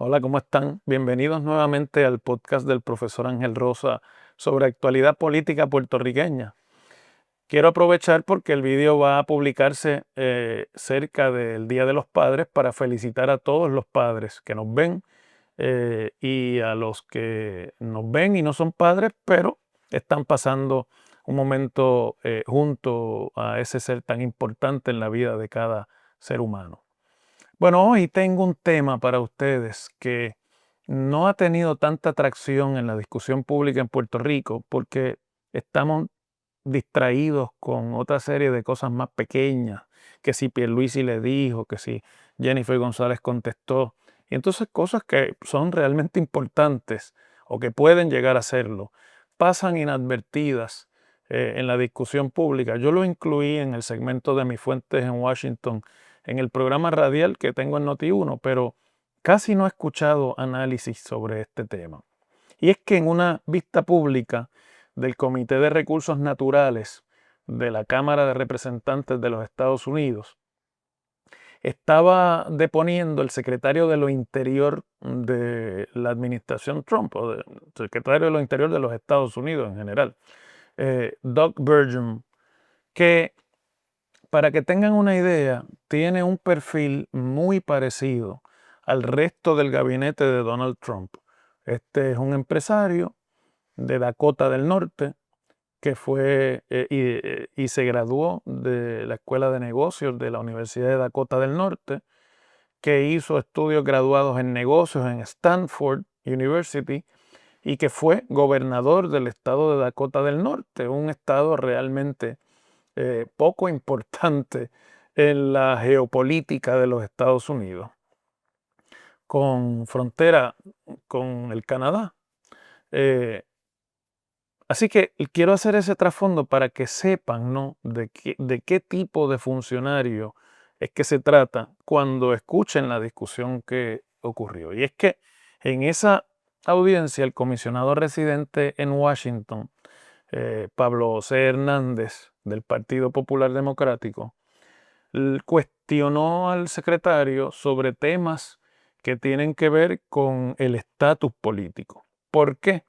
Hola, ¿cómo están? Bienvenidos nuevamente al podcast del profesor Ángel Rosa sobre actualidad política puertorriqueña. Quiero aprovechar porque el video va a publicarse cerca del Día de los Padres para felicitar a todos los padres que nos ven y a los que nos ven y no son padres, pero están pasando un momento junto a ese ser tan importante en la vida de cada ser humano. Bueno, hoy tengo un tema para ustedes que no ha tenido tanta atracción en la discusión pública en Puerto Rico porque estamos distraídos con otra serie de cosas más pequeñas, que si Pierluisi le dijo, que si Jennifer González contestó, y entonces cosas que son realmente importantes o que pueden llegar a serlo, pasan inadvertidas en la discusión pública. Yo lo incluí en el segmento de Mis Fuentes en Washington, en el programa radial que tengo en Noti1, pero casi no he escuchado análisis sobre este tema. Y es que en una vista pública del Comité de Recursos Naturales de la Cámara de Representantes de los Estados Unidos, estaba deponiendo el secretario de lo Interior de la administración Trump, o el secretario de lo Interior de los Estados Unidos en general, Doug Burgum, que para que tengan una idea, tiene un perfil muy parecido al resto del gabinete de Donald Trump. Este es un empresario de Dakota del Norte que fue y se graduó de la Escuela de Negocios de la Universidad de Dakota del Norte, que hizo estudios graduados en negocios en Stanford University y que fue gobernador del estado de Dakota del Norte, un estado realmente poco importante en la geopolítica de los Estados Unidos, con frontera con el Canadá. Así que quiero hacer ese trasfondo para que sepan, ¿no?, de qué tipo de funcionario es que se trata cuando escuchen la discusión que ocurrió. Y es que en esa audiencia el comisionado residente en Washington, Pablo José Hernández, del Partido Popular Democrático, cuestionó al secretario sobre temas que tienen que ver con el estatus político. ¿Por qué?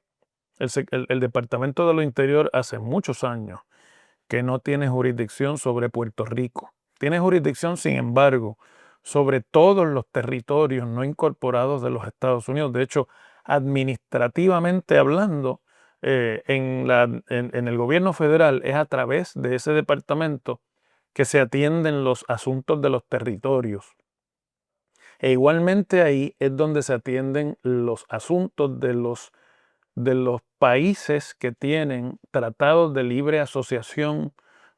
El Departamento de lo Interior hace muchos años que no tiene jurisdicción sobre Puerto Rico. Tiene jurisdicción, sin embargo, sobre todos los territorios no incorporados de los Estados Unidos. De hecho, administrativamente hablando, en el gobierno federal es a través de ese departamento que se atienden los asuntos de los territorios. E igualmente ahí es donde se atienden los asuntos de los países que tienen tratados de libre asociación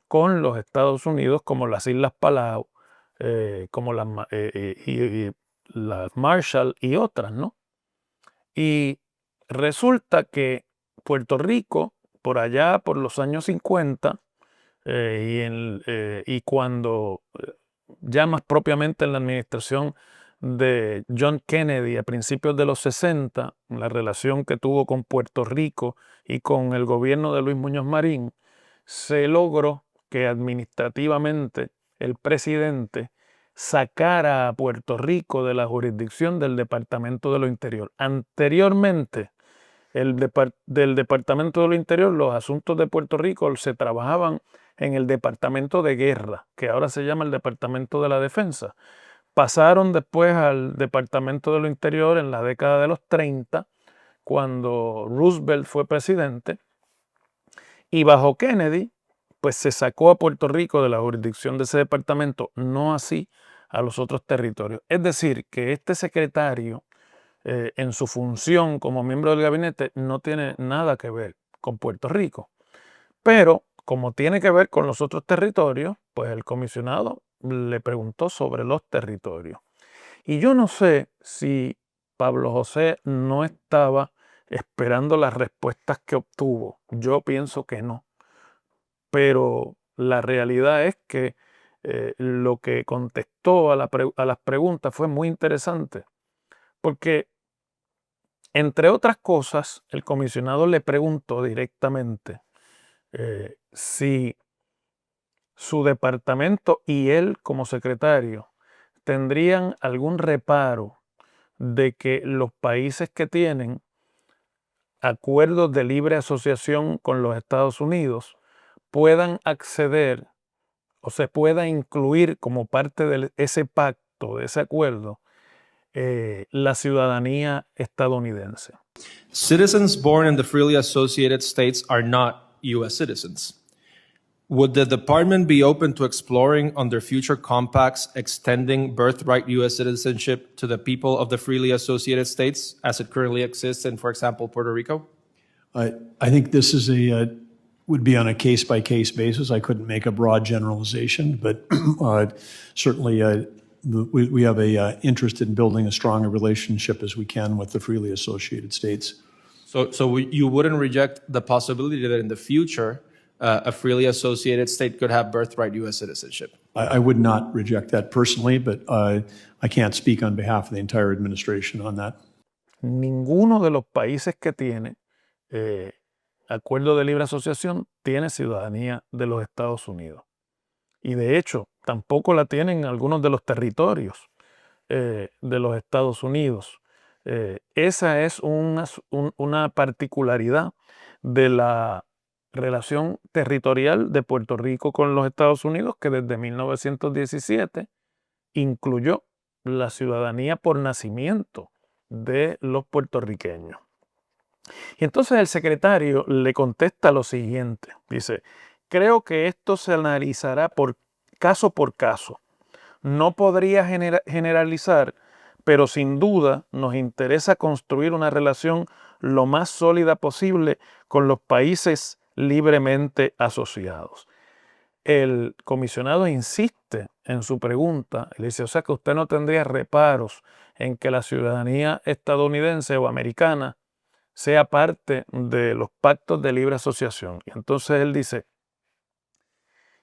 con los Estados Unidos, como las Islas Palau, como y las Marshall y otras, ¿no? Y resulta que Puerto Rico, por allá por los años 50, y cuando ya más propiamente en la administración de John Kennedy a principios de los 60, la relación que tuvo con Puerto Rico y con el gobierno de Luis Muñoz Marín, se logró que administrativamente el presidente sacara a Puerto Rico de la jurisdicción del Departamento de lo Interior. Anteriormente, del Departamento de lo Interior, los asuntos de Puerto Rico se trabajaban en el Departamento de Guerra, que ahora se llama el Departamento de la Defensa. Pasaron después al Departamento de lo Interior en la década de los 30, cuando Roosevelt fue presidente, y bajo Kennedy, pues se sacó a Puerto Rico de la jurisdicción de ese departamento, no así a los otros territorios. Es decir, que este secretario, en su función como miembro del gabinete, no tiene nada que ver con Puerto Rico. Pero como tiene que ver con los otros territorios, pues el comisionado le preguntó sobre los territorios. Y yo no sé si Pablo José no estaba esperando las respuestas que obtuvo. Yo pienso que no. Pero la realidad es que lo que contestó a las preguntas fue muy interesante. Porque, entre otras cosas, el comisionado le preguntó directamente si su departamento y él como secretario tendrían algún reparo de que los países que tienen acuerdos de libre asociación con los Estados Unidos puedan acceder o se pueda incluir como parte de ese pacto, de ese acuerdo, la ciudadanía estadounidense. Citizens born in the freely associated states are not U.S. citizens. Would the department be open to exploring under future compacts extending birthright U.S. citizenship to the people of the freely associated states as it currently exists in, for example, Puerto Rico? I think this is would be on a case-by-case basis. I couldn't make a broad generalization, but certainly we have a interest in building as strong a relationship as we can with the freely associated states. So you wouldn't reject the possibility that in the future a freely associated state could have birthright U.S. citizenship? I would not reject that personally, but I can't speak on behalf of the entire administration on that. Ninguno de los países que tiene acuerdo de libre asociación tiene ciudadanía de los Estados Unidos. Y de hecho, tampoco la tienen algunos de los territorios de los Estados Unidos. Esa es una particularidad de la relación territorial de Puerto Rico con los Estados Unidos, que desde 1917 incluyó la ciudadanía por nacimiento de los puertorriqueños. Y entonces el secretario le contesta lo siguiente. Dice, creo que esto se analizará por caso. No podría generalizar, pero sin duda nos interesa construir una relación lo más sólida posible con los países libremente asociados. El comisionado insiste en su pregunta, le dice, o sea que usted no tendría reparos en que la ciudadanía estadounidense o americana sea parte de los pactos de libre asociación. Y entonces él dice,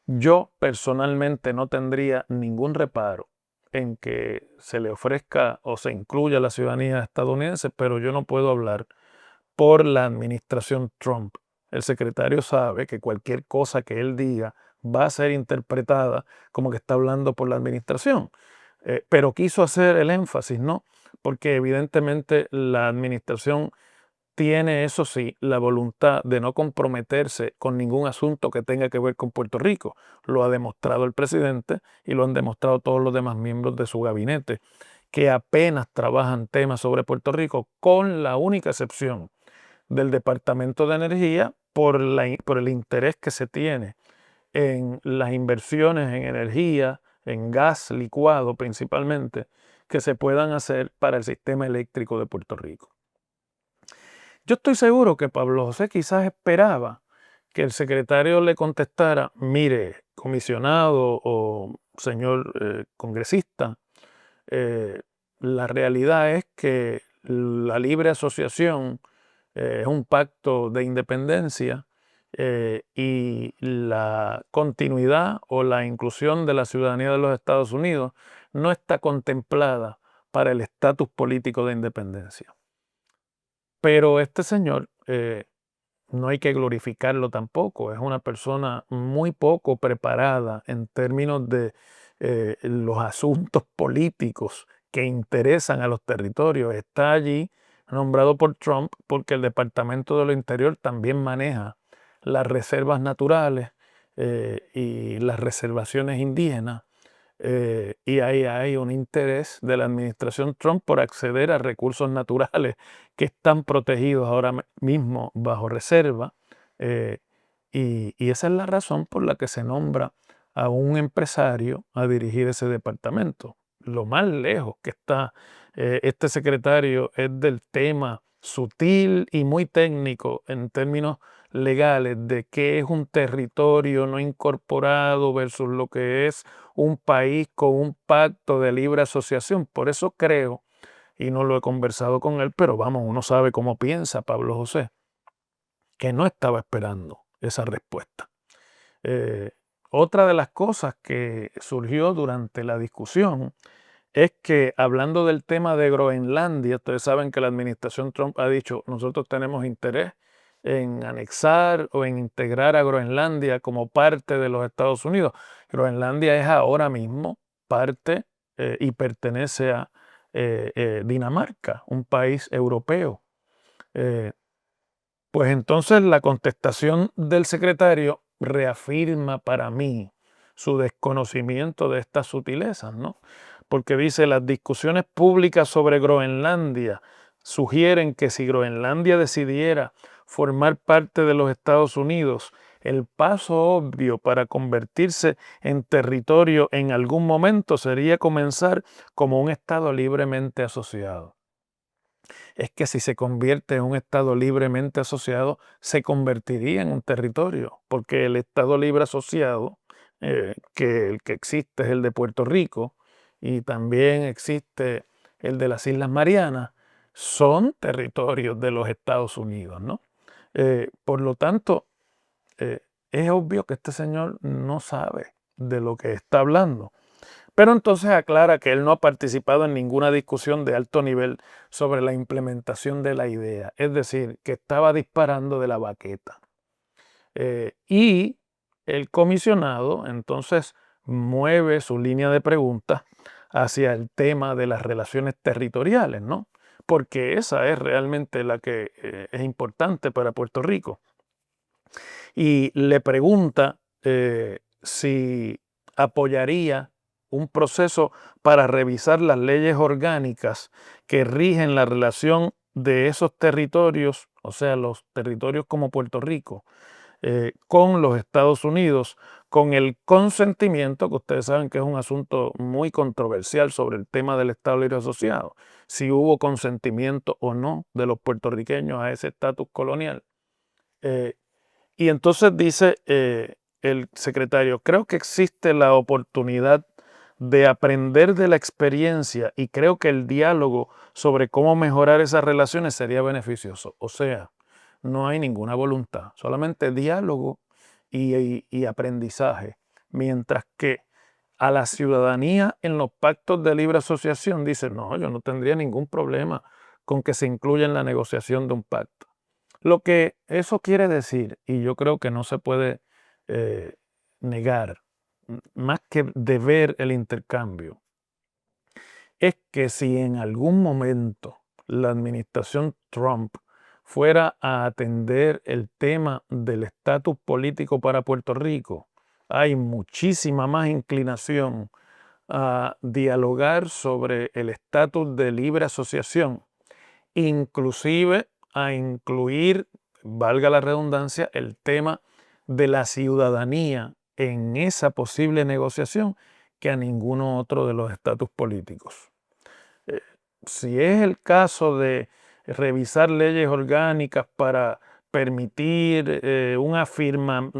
yo personalmente no tendría ningún reparo en que se le ofrezca o se incluya la ciudadanía estadounidense, pero yo no puedo hablar por la administración Trump. El secretario sabe que cualquier cosa que él diga va a ser interpretada como que está hablando por la administración. Pero quiso hacer el énfasis, ¿no? Porque evidentemente la administración tiene, eso sí, la voluntad de no comprometerse con ningún asunto que tenga que ver con Puerto Rico. Lo ha demostrado el presidente y lo han demostrado todos los demás miembros de su gabinete, que apenas trabajan temas sobre Puerto Rico, con la única excepción del Departamento de Energía por el interés que se tiene en las inversiones en energía, en gas licuado principalmente, que se puedan hacer para el sistema eléctrico de Puerto Rico. Yo estoy seguro que Pablo José quizás esperaba que el secretario le contestara, mire, comisionado o señor congresista, la realidad es que la libre asociación es un pacto de independencia y la continuidad o la inclusión de la ciudadanía de los Estados Unidos no está contemplada para el estatus político de independencia. Pero este señor, no hay que glorificarlo tampoco, es una persona muy poco preparada en términos de los asuntos políticos que interesan a los territorios. Está allí nombrado por Trump porque el Departamento de lo Interior también maneja las reservas naturales y las reservaciones indígenas. Y ahí hay un interés de la administración Trump por acceder a recursos naturales que están protegidos ahora mismo bajo reserva. Y esa es la razón por la que se nombra a un empresario a dirigir ese departamento. Lo más lejos que está este secretario es del tema sutil y muy técnico en términos legales de qué es un territorio no incorporado versus lo que es un país con un pacto de libre asociación. Por eso creo, y no lo he conversado con él, pero vamos, uno sabe cómo piensa Pablo José, que no estaba esperando esa respuesta. Otra de las cosas que surgió durante la discusión es que, hablando del tema de Groenlandia, ustedes saben que la administración Trump ha dicho, nosotros tenemos interés en anexar o en integrar a Groenlandia como parte de los Estados Unidos. Groenlandia es ahora mismo parte y pertenece a Dinamarca, un país europeo. Pues entonces la contestación del secretario reafirma para mí su desconocimiento de estas sutilezas, ¿no? Porque dice, las discusiones públicas sobre Groenlandia sugieren que si Groenlandia decidiera formar parte de los Estados Unidos, el paso obvio para convertirse en territorio en algún momento sería comenzar como un estado libremente asociado. Es que si se convierte en un estado libremente asociado, se convertiría en un territorio, porque el estado libre asociado, que el que existe es el de Puerto Rico y también existe el de las Islas Marianas, son territorios de los Estados Unidos, ¿no? Por lo tanto, es obvio que este señor no sabe de lo que está hablando. Pero entonces aclara que él no ha participado en ninguna discusión de alto nivel sobre la implementación de la idea, es decir, que estaba disparando de la baqueta. Y el comisionado entonces mueve su línea de preguntas hacia el tema de las relaciones territoriales, ¿no? Porque esa es realmente la que es importante para Puerto Rico. Y le pregunta si apoyaría un proceso para revisar las leyes orgánicas que rigen la relación de esos territorios, o sea, los territorios como Puerto Rico, con los Estados Unidos, con el consentimiento, que ustedes saben que es un asunto muy controversial sobre el tema del Estado Libre Asociado, si hubo consentimiento o no de los puertorriqueños a ese estatus colonial. Y entonces dice el secretario, creo que existe la oportunidad de aprender de la experiencia y creo que el diálogo sobre cómo mejorar esas relaciones sería beneficioso. O sea, no hay ninguna voluntad, solamente diálogo y aprendizaje. Mientras que a la ciudadanía en los pactos de libre asociación dice, no, yo no tendría ningún problema con que se incluya en la negociación de un pacto. Lo que eso quiere decir, y yo creo que no se puede negar, más que de ver el intercambio, es que si en algún momento la administración Trump fuera a atender el tema del estatus político para Puerto Rico, hay muchísima más inclinación a dialogar sobre el estatus de libre asociación, inclusive a incluir, valga la redundancia, el tema de la ciudadanía en esa posible negociación que a ninguno otro de los estatus políticos. Si es el caso de revisar leyes orgánicas para permitir una afirmación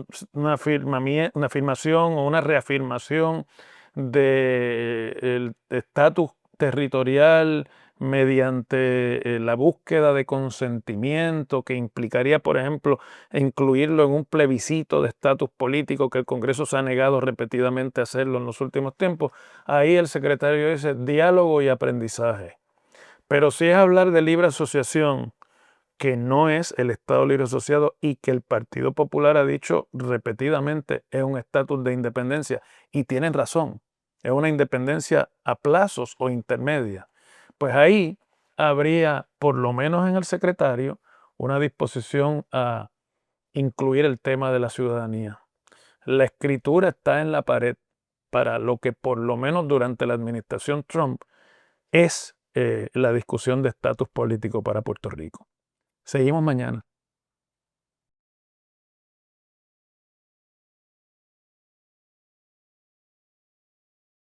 o una reafirmación del estatus territorial mediante la búsqueda de consentimiento que implicaría, por ejemplo, incluirlo en un plebiscito de estatus político que el Congreso se ha negado repetidamente a hacerlo en los últimos tiempos, ahí el secretario dice diálogo y aprendizaje. Pero si es hablar de libre asociación, que no es el Estado Libre Asociado y que el Partido Popular ha dicho repetidamente es un estatus de independencia, y tienen razón, es una independencia a plazos o intermedia, pues ahí habría, por lo menos en el secretario, una disposición a incluir el tema de la ciudadanía. La escritura está en la pared para lo que por lo menos durante la administración Trump es la discusión de estatus político para Puerto Rico. Seguimos mañana.